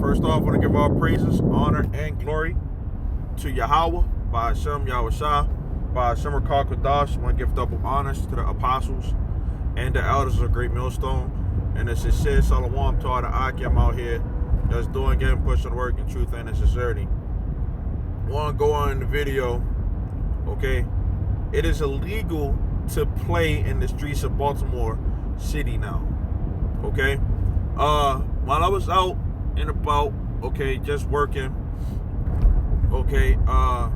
First off, I want to give all praises, honor, and glory to Yahweh, by Hashem Yahushua, by Hashem Rakah. I want to give double honors to the apostles and the elders of the Great Millstone. And a sincere Salawam to all the Akim out here that's doing, getting, pushing work in truth and in sincerity. I want to go on in the video, okay? It is illegal to play in the streets of Baltimore City now, okay? While I was out and about, okay, just working, okay, I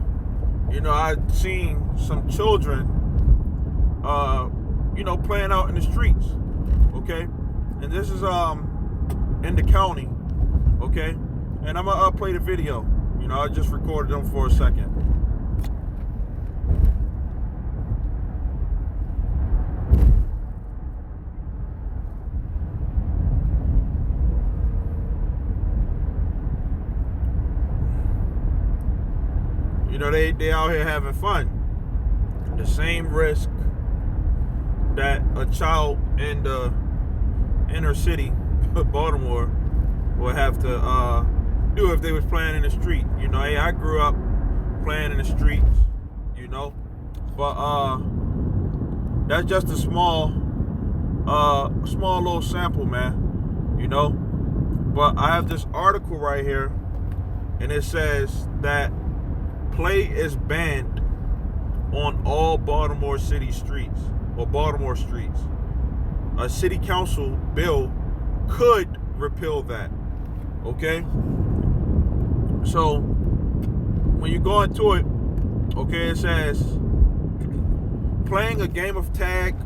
seen some children, playing out in the streets, okay? And this is in the county, okay? And I'm gonna play the video. I just recorded them for a second. They out here having fun. The same risk that a child in the inner city of Baltimore would have to do if they was playing in the street. Hey, I grew up playing in the streets, but that's just a small little sample, man, But I have this article right here, and it says that play is banned on all Baltimore City streets, or Baltimore streets. A city council bill could repeal that, okay? So, when you go into it, okay, it says, playing a game of tag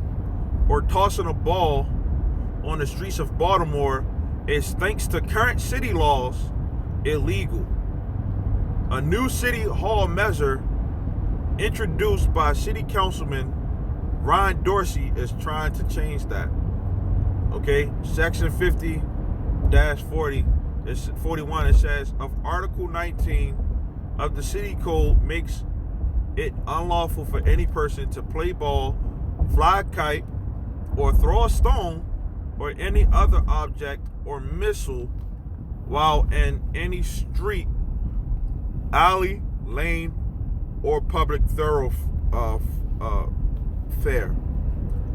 or tossing a ball on the streets of Baltimore is, thanks to current city laws, illegal. A new city hall measure introduced by City Councilman Ron Dorsey is trying to change that. Okay, Section 50-40 is 41. It says of Article 19 of the City Code makes it unlawful for any person to play ball, fly a kite, or throw a stone or any other object or missile while in any street, alley, lane, or public thoroughfare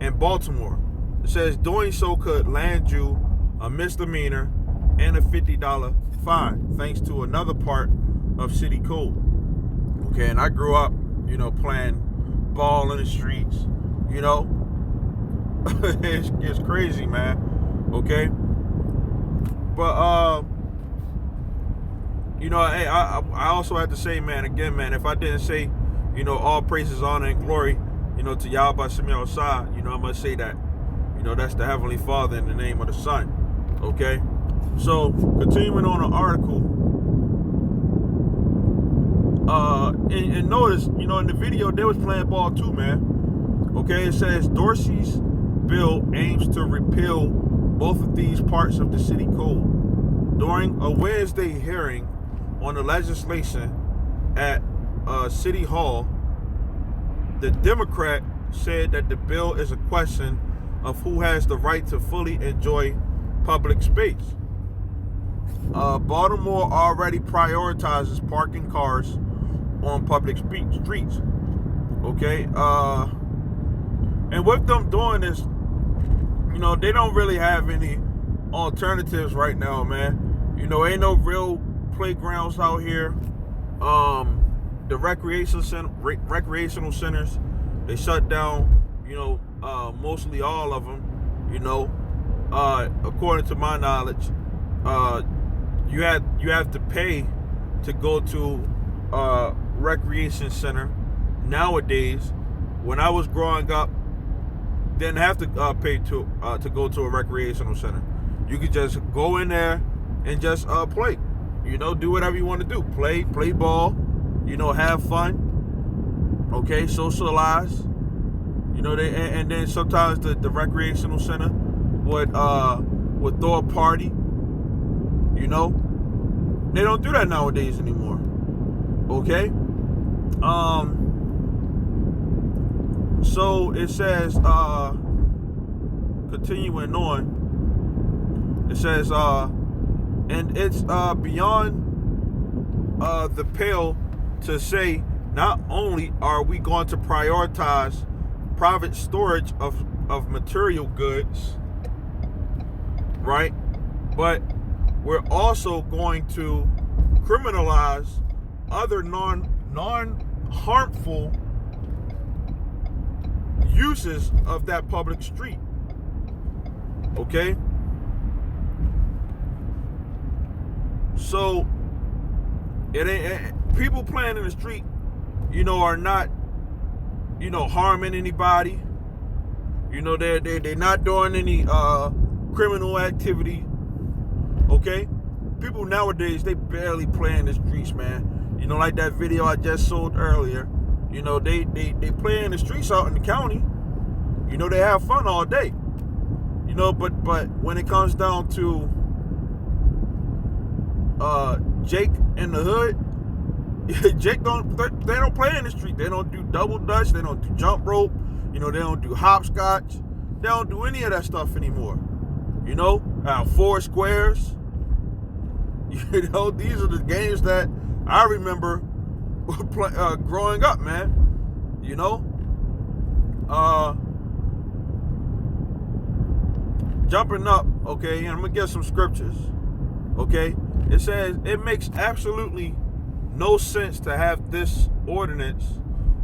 in Baltimore. It says doing so could land you a misdemeanor and a $50 fine, thanks to another part of city code. Okay, and I grew up, playing ball in the streets, it's crazy, man. Okay, but hey, I also have to say, man, again, man, if I didn't say, all praises, honor, and glory, to Yahweh Shem Yahushua, I'm gonna say that, that's the Heavenly Father in the name of the Son. Okay, so continuing on the article, and notice, in the video they was playing ball too, man. Okay, it says Dorsey's bill aims to repeal both of these parts of the city code. During a Wednesday hearing on the legislation at City Hall, the Democrat said that the bill is a question of who has the right to fully enjoy public space. Baltimore already prioritizes parking cars on public streets. Okay, and with them doing this, they don't really have any alternatives right now, man. Ain't no real playgrounds out here. The recreational centers, they shut down, mostly all of them, according to my knowledge. You have to pay to go to a recreation center nowadays. When I was growing up, didn't have to pay to go to a recreational center. You could just go in there and just play. Do whatever you want to do. Play ball. Have fun. Okay, socialize. And then sometimes the recreational center would throw a party. They don't do that nowadays anymore. Okay. So it says, continuing on, it says, And it's beyond the pale to say not only are we going to prioritize private storage of material goods, right? But we're also going to criminalize other non-harmful uses of that public street. Okay? So it ain't people playing in the street, are not, harming anybody. They're not doing any criminal activity. Okay? People nowadays, they barely play in the streets, man. Like that video I just showed earlier. They play in the streets out in the county. They have fun all day. But when it comes down to Jake in the hood, Jake they don't play in the street. They don't do double dutch. They don't do jump rope. They don't do hopscotch. They don't do any of that stuff anymore. Four squares. These are the games that I remember growing up, man. Jumping up, okay, and I'm gonna get some scriptures. Okay, it says it makes absolutely no sense to have this ordinance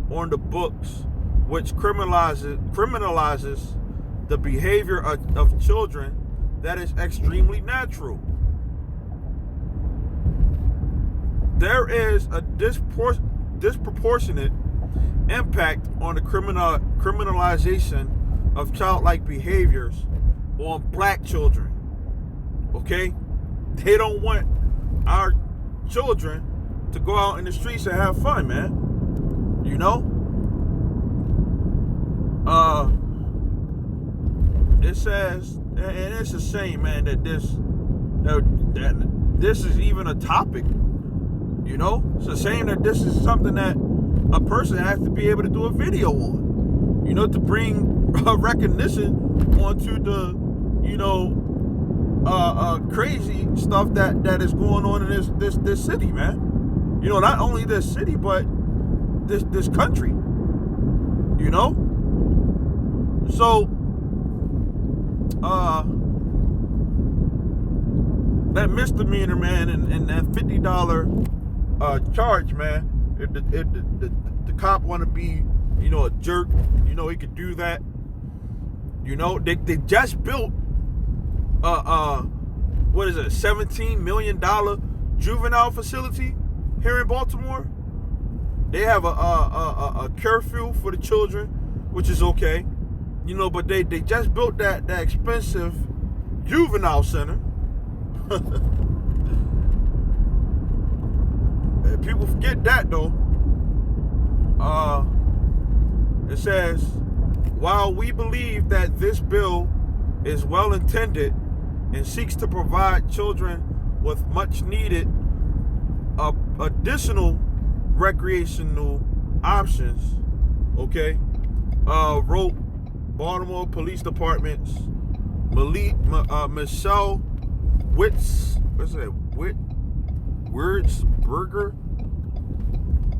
on the books which criminalizes the behavior of children that is extremely natural. There is a disproportionate impact on the criminalization of childlike behaviors on black children. Okay? They don't want our children to go out in the streets and have fun, man. It says, and it's a shame, man, that this is even a topic. It's a shame that this is something that a person has to be able to do a video on. To bring recognition onto the, crazy stuff that is going on in this city, man. Not only this city, but this country. So that misdemeanor, man, and that $50 charge, man. If the cop want to be, a jerk, he could do that. They just built what is it, $17 million juvenile facility here in Baltimore. They have a curfew for the children, which is okay, but they just built that expensive juvenile center. People forget that, though. It says, while we believe that this bill is well intended and seeks to provide children with much needed additional recreational options, okay, wrote Baltimore Police Department's Michelle Wurzberger.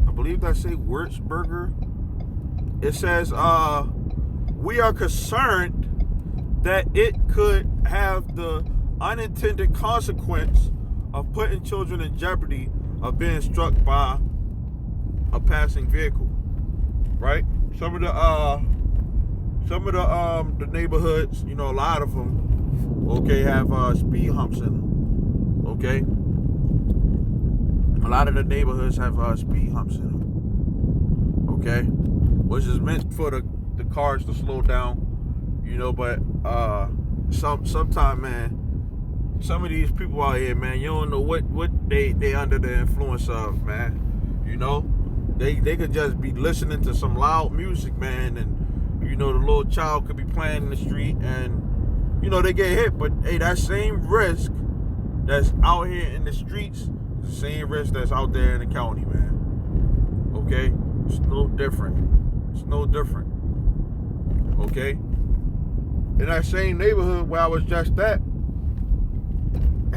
I believe that say Wurzberger. It says, we are concerned that it could have the unintended consequence of putting children in jeopardy of being struck by a passing vehicle. Right? Some of the neighborhoods, a lot of them, okay, have speed humps in them. Okay? A lot of the neighborhoods have speed humps in them. Okay? Which is meant for the cars to slow down, but sometime, man, some of these people out here, man, you don't know what they under the influence of, man. They could just be listening to some loud music, man, and the little child could be playing in the street and they get hit. But hey, that same risk that's out here in the streets is the same risk that's out there in the county, man. Okay? It's no different. Okay? In that same neighborhood where I was just at,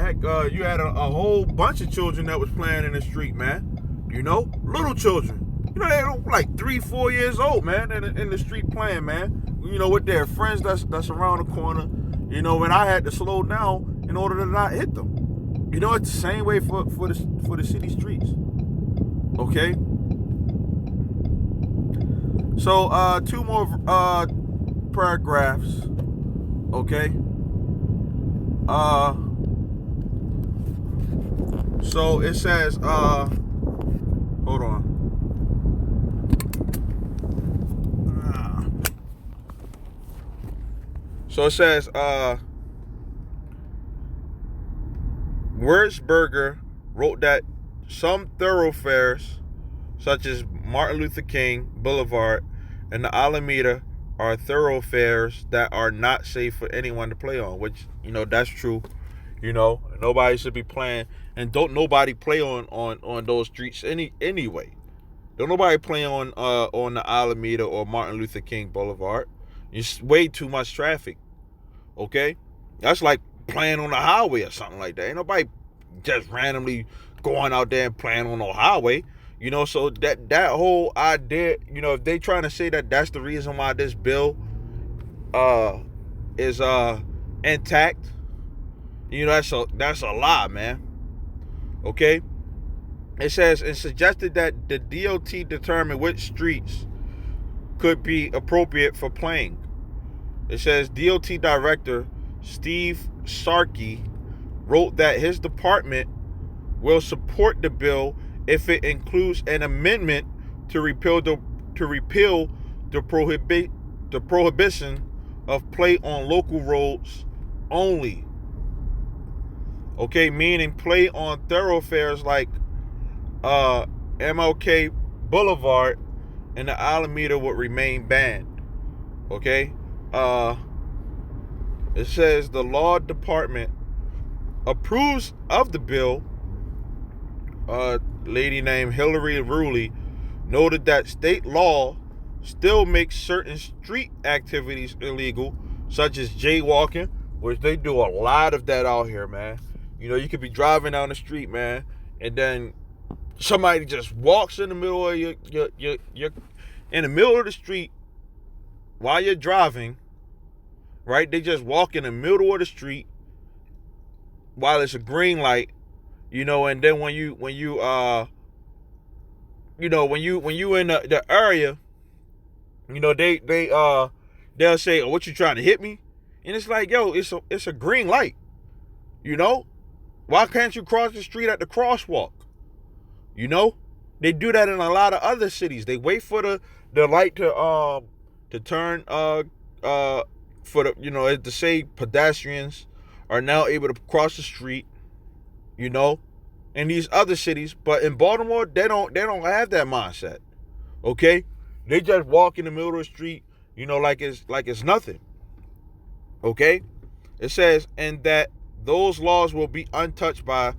Heck, you had a whole bunch of children that was playing in the street, man. You know, little children. You know, they were like 3-4 years old, man, in the street playing, man. You know, with their friends that's around the corner. You know, and I had to slow down in order to not hit them. You know, it's the same way for the city streets. Okay. So two more paragraphs. Okay. So it says, hold on. So it says, Wurzburger wrote that some thoroughfares, such as Martin Luther King Boulevard and the Alameda, are thoroughfares that are not safe for anyone to play on, which, you know, that's true. You know, nobody should be playing, and don't nobody play on those streets anyway. Don't nobody play on the Alameda or Martin Luther King Boulevard. It's way too much traffic. Okay? That's like playing on the highway or something like that. Ain't nobody just randomly going out there and playing on the highway. You know, so that whole idea, you know, if they trying to say that that's the reason why this bill is intact, you know, that's a lie, man. Okay? It says, it suggested that the DOT determine which streets could be appropriate for playing. It says DOT Director Steve Sarkey wrote that his department will support the bill if it includes an amendment to repeal the prohibition of play on local roads only. Okay, meaning play on thoroughfares like MLK Boulevard and the Alameda would remain banned. Okay, it says the law department approves of the bill. Lady named Hillary Ruley noted that state law still makes certain street activities illegal, such as jaywalking, which they do a lot of that out here, man. You know, you could be driving down the street, man, and then somebody just walks in the middle of your in the middle of the street while you're driving, right? They just walk in the middle of the street while it's a green light, you know, and then when you in the area, you know, they'll say, "Oh, what you trying to hit me?" And it's like, yo, it's a green light, you know? Why can't you cross the street at the crosswalk? You know, they do that in a lot of other cities. They wait for the light to turn for the, you know, to say pedestrians are now able to cross the street, you know, in these other cities. But in Baltimore, they don't have that mindset. Okay, they just walk in the middle of the street, you know, like it's nothing. Okay, it says, and that those laws will be untouched by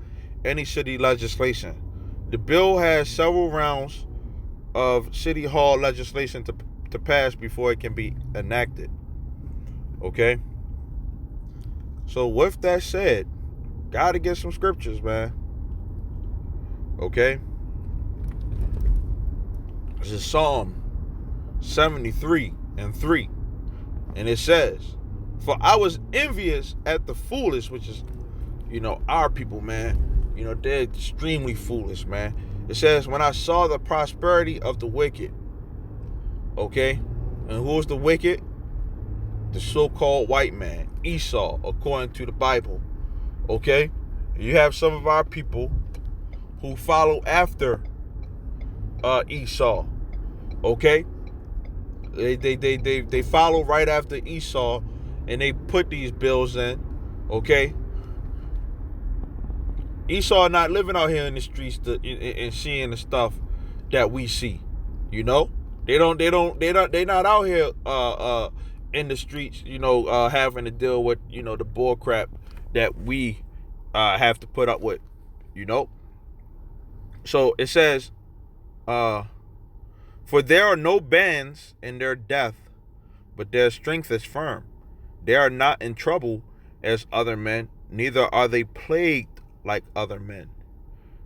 any city legislation. The bill has several rounds of city hall legislation to pass before it can be enacted. Okay? So with that said, gotta get some scriptures, man. Okay? This is Psalm 73:3. And it says, "For I was envious at the foolish," which is, you know, our people, man. You know, they're extremely foolish, man. It says, "When I saw the prosperity of the wicked." Okay? And who's the wicked? The so-called white man, Esau, according to the Bible. Okay? You have some of our people who follow after Esau. Okay? They follow right after Esau, and they put these bills in. Okay? Esau not living out here in the streets and seeing the stuff that we see. You know, they're not out here in the streets, you know, having to deal with, you know, the bull crap that we have to put up with, you know. So it says, "For there are no bands in their death, but their strength is firm. They are not in trouble as other men, neither are they plagued like other men.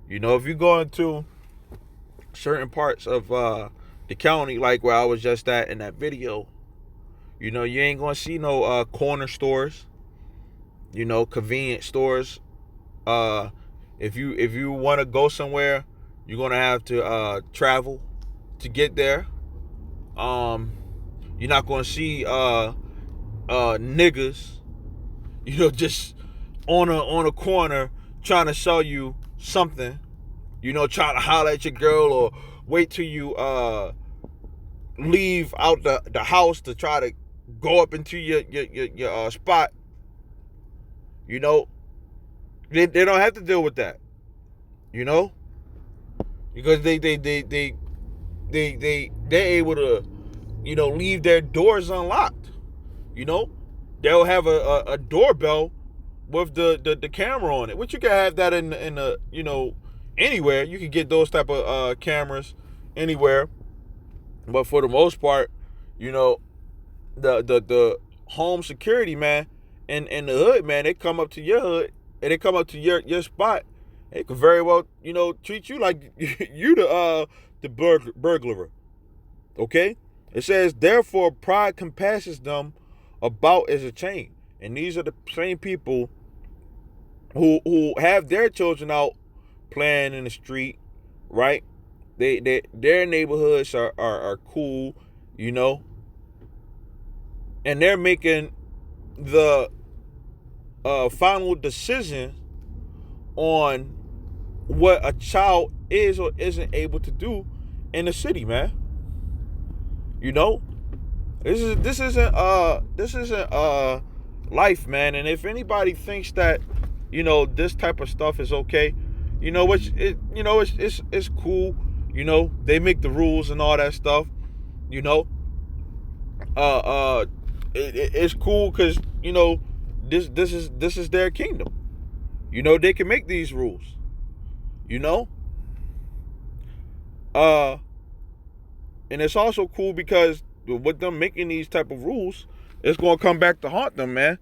If you go into certain parts of the county, like where I was just at in that video, you ain't gonna see no corner stores, convenience stores. Uh, if you want to go somewhere, you're gonna have to travel to get there. Um, you're not gonna see niggas, just on a corner trying to sell you something. Trying to holler at your girl, or wait till you leave out the house to try to go up into your spot. They don't have to deal with that. Because they're able to leave their doors unlocked. They'll have a doorbell with the camera on it, which you can have that in the anywhere. You can get those type of cameras anywhere, but for the most part, the home security, man, in the hood, man, they come up to your hood and they come up to your spot. They could very well treat you like you the burglar. Okay. It says, therefore pride compasses them about as a chain. And these are the same people who have their children out playing in the street, right? Their neighborhoods are cool, and they're making the final decision on what a child is or isn't able to do in the city, man. This isn't life, man. And if anybody thinks that this type of stuff is okay, it's cool. They make the rules and all that stuff. It's cool because this is their kingdom. They can make these rules. And it's also cool because with them making these type of rules, it's gonna come back to haunt them, man.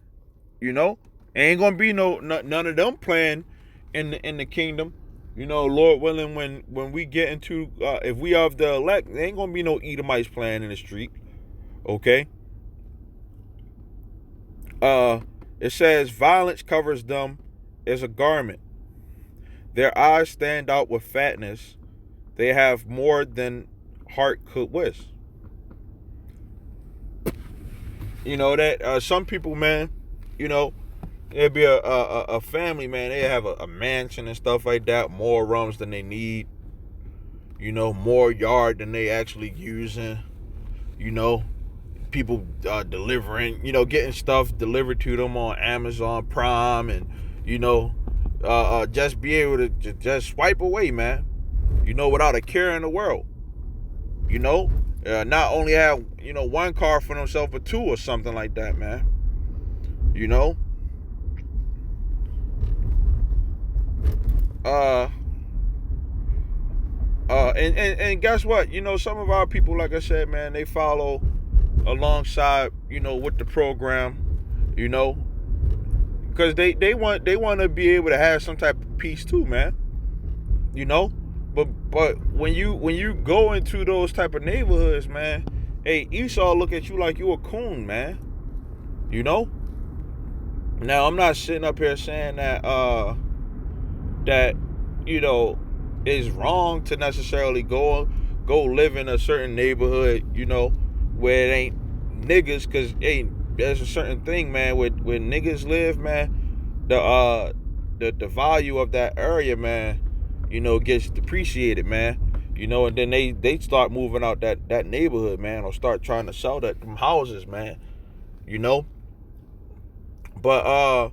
Ain't gonna be none of them playing in the kingdom. Lord willing, when we get into if we are the elect, there ain't gonna be no Edomites playing in the street. Okay. It says violence covers them as a garment. Their eyes stand out with fatness. They have more than heart could wish. That some people, man, it'd be a family, man. They have a mansion and stuff like that, more rooms than they need. More yard than they actually using. People delivering, getting stuff delivered to them on Amazon Prime, and just be able to just swipe away, man. Without a care in the world. Not only have one car for themselves, but two or something like that, man. And guess what? Some of our people, like I said, man, they follow alongside, with the program, because they want to be able to have some type of peace too, man. But when you go into those type of neighborhoods, man, hey, Esau look at you like you a coon, man. Now I'm not sitting up here saying that that is wrong to necessarily go live in a certain neighborhood, where it ain't niggas, because hey, there's a certain thing, man, where niggas live, man, the value of that area, man, gets depreciated, man. And then they start moving out that neighborhood, man, or start trying to sell them houses, man. But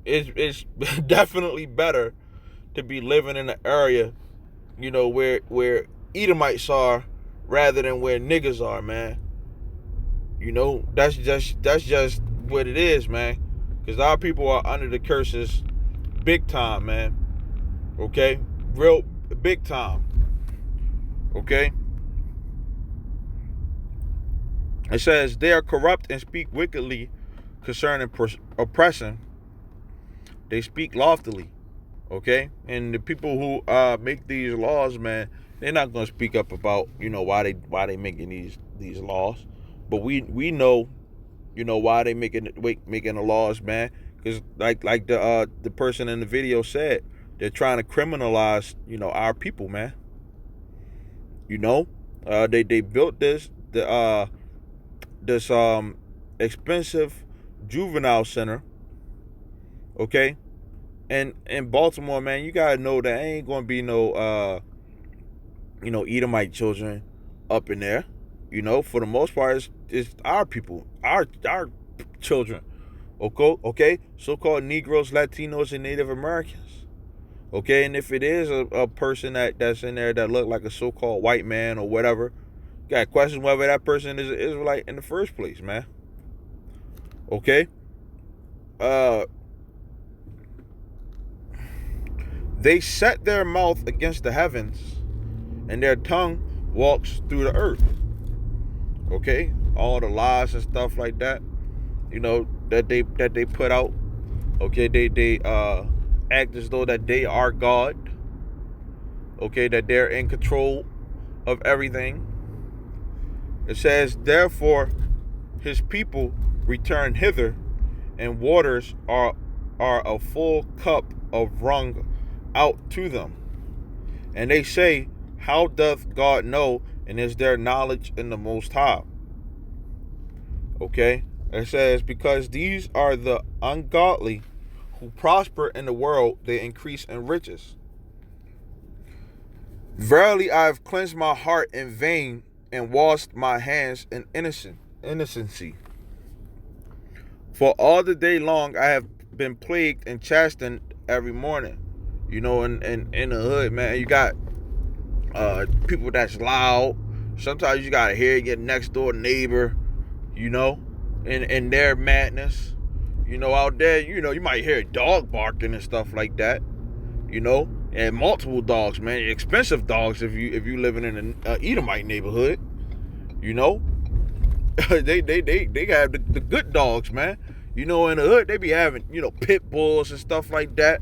it's definitely better to be living in an area, where Edomites are, rather than where niggas are, man. That's just what it is, man. Because our people are under the curses big time, man. Okay? Real big time. Okay? It says, they are corrupt and speak wickedly concerning oppression. they speak loftily, okay? And the people who make these laws, man, they're not gonna speak up about, why they making these laws. But we know, why they making the laws, man. Because like the person in the video said, they're trying to criminalize, our people, man. They built this expensive juvenile center, okay? And in Baltimore, man, you gotta know that ain't gonna be no Edomite children up in there. For the most part, it's our people, our children. Okay, so-called Negroes, Latinos, and Native Americans. Okay, and if it is a person that's in there that look like a so-called white man or whatever, you got to question whether that person is an Israelite in the first place, man. Okay, they set their mouth against the heavens, and their tongue walks through the earth. Okay, all the lies and stuff like that, that they put out. Okay, they act as though that they are God. Okay, that they're in control of everything. It says, therefore, his people return hither, and waters are a full cup of wrung out to them. And they say, how doth God know, and is there knowledge in the Most High? Okay, it says, because these are the ungodly who prosper in the world, they increase in riches. Verily I have cleansed my heart in vain, and washed my hands in innocency. For all the day long I have been plagued and chastened every morning. In the hood, man, you got people that's loud. Sometimes you gotta hear your next door neighbor, in their madness. Out there, you might hear a dog barking and stuff like that. And multiple dogs, man, expensive dogs if you living in an Edomite neighborhood. They have the good dogs, man. In the hood they be having pit bulls and stuff like that.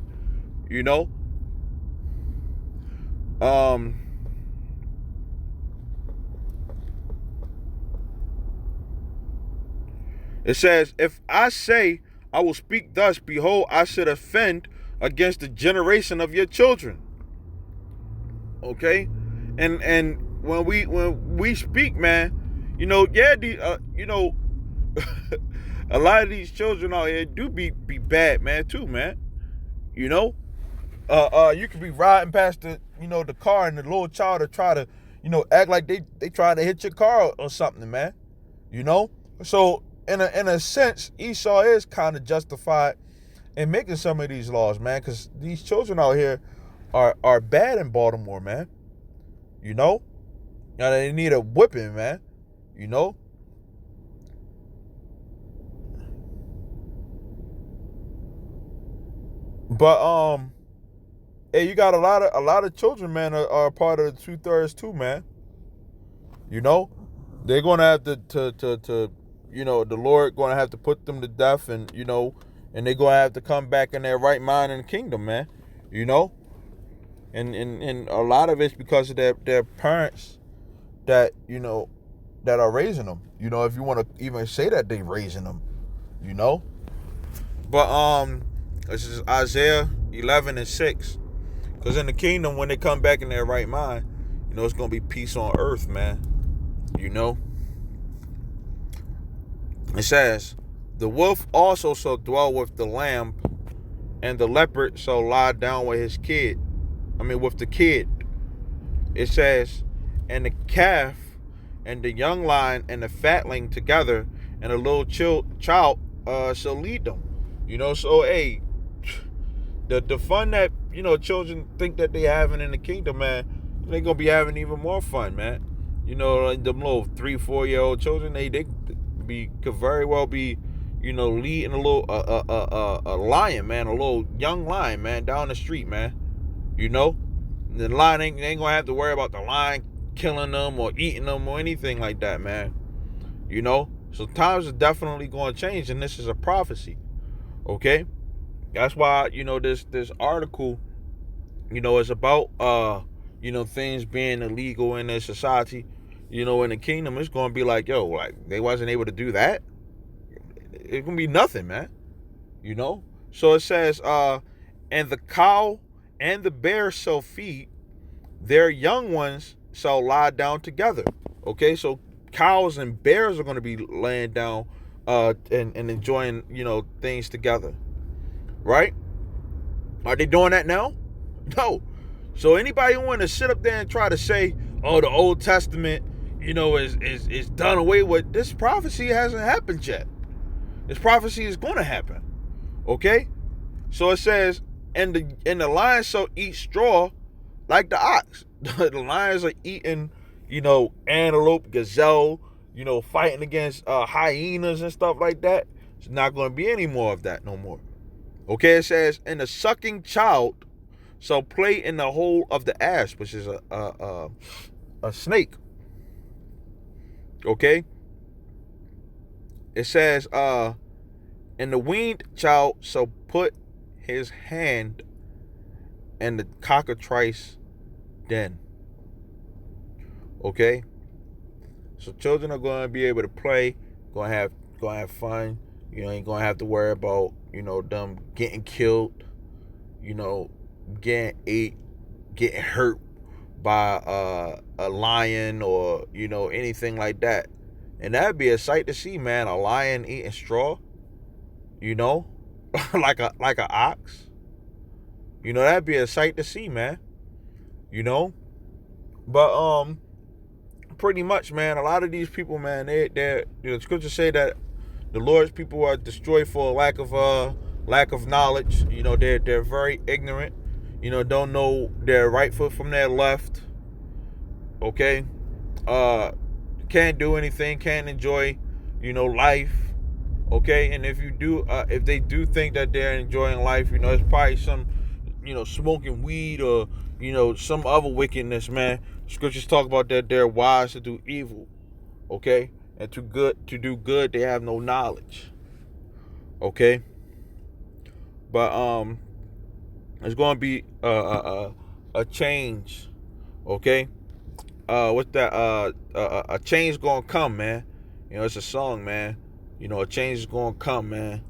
It says, if I say I will speak thus, behold, I should offend against the generation of your children. Okay, and when we speak, man, a lot of these children out here do be bad, man, too, man. You could be riding past the car, and the little child will try to act like they trying to hit your car or something, man. So in a sense, Esau is kind of justified in making some of these laws, man, because these children out here are bad in Baltimore, man. Now they need a whipping, man. But hey, you got a lot of children, man, are part of the 2/3 too, man. They're gonna have to the Lord gonna have to put them to death, and and they're gonna have to come back in their right mind in the kingdom, man. And a lot of it's because of their parents that that are raising them. If you want to even say that they raising them, But this is Isaiah 11:6. Because in the kingdom, when they come back in their right mind, it's gonna be peace on earth, man. It says, the wolf also shall dwell with the lamb, and the leopard shall lie down with his kid. With the kid. It says, and the calf and the young lion and the fatling together, and a little child shall lead them. So hey, the fun that children think that they having in the kingdom, man, they gonna be having even more fun, man. Like them little 3-4-year-old children, they could very well be leading a little a lion, man, a little young lion, man, down the street, man. The lion ain't gonna have to worry about the lion killing them or eating them or anything like that, man. So times are definitely going to change, and this is a prophecy. Okay, That's why, this article, is about things being illegal in their society, in the kingdom. It's gonna be like, yo, like they wasn't able to do that. It's gonna be nothing, man. You know? So it says, and the cow and the bear shall feed, their young ones shall lie down together. Okay, so cows and bears are gonna be laying down and enjoying, things together. Right? Are they doing that now? No. So anybody who want to sit up there and try to say, oh, the Old Testament, is done away with, this prophecy hasn't happened yet. This prophecy is going to happen. Okay? So it says, and the lions shall eat straw like the ox. The lions are eating, antelope, gazelle, fighting against hyenas and stuff like that. It's not going to be any more of that no more. Okay, it says, and the sucking child shall play in the hole of the asp, which is a snake. Okay? It says, and the weaned child shall put his hand in the cockatrice den. Okay? So children are going to be able to play, going to have fun. Ain't going to have to worry about, them getting killed, getting ate, getting hurt by a lion or, anything like that. And that'd be a sight to see, man. A lion eating straw, like a ox. That'd be a sight to see, man. But pretty much, man, a lot of these people, man, they're scriptures say that the Lord's people are destroyed for lack of knowledge. They're very ignorant. Don't know their right foot from their left. Okay, can't do anything, can't enjoy, life. Okay, and if they do think that they're enjoying life, it's probably some, smoking weed or, some other wickedness, man. Scriptures talk about that they're wise to do evil. Okay, and to do good, they have no knowledge. Okay, but it's going to be a change. Okay, what's that? A change going to come, man. It's a song, man. A change is going to come, man.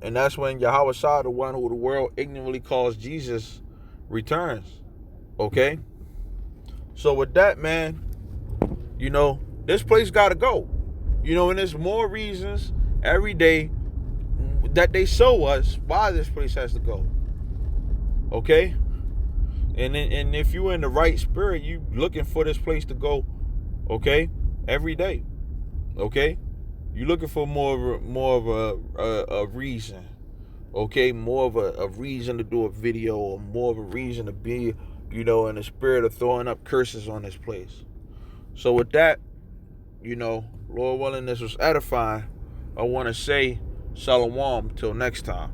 And that's when Yahweh Shah, the one who the world ignorantly calls Jesus, returns. Okay, so with that, man, this place got to go. And there's more reasons every day that they show us why this place has to go. Okay? And if you're in the right spirit, you looking for this place to go, okay? Every day. Okay? You're looking for more of a reason. Okay? More of a reason to do a video, or more of a reason to be, in the spirit of throwing up curses on this place. So with that, Lord willing, this was edifying. I want to say shalom till next time.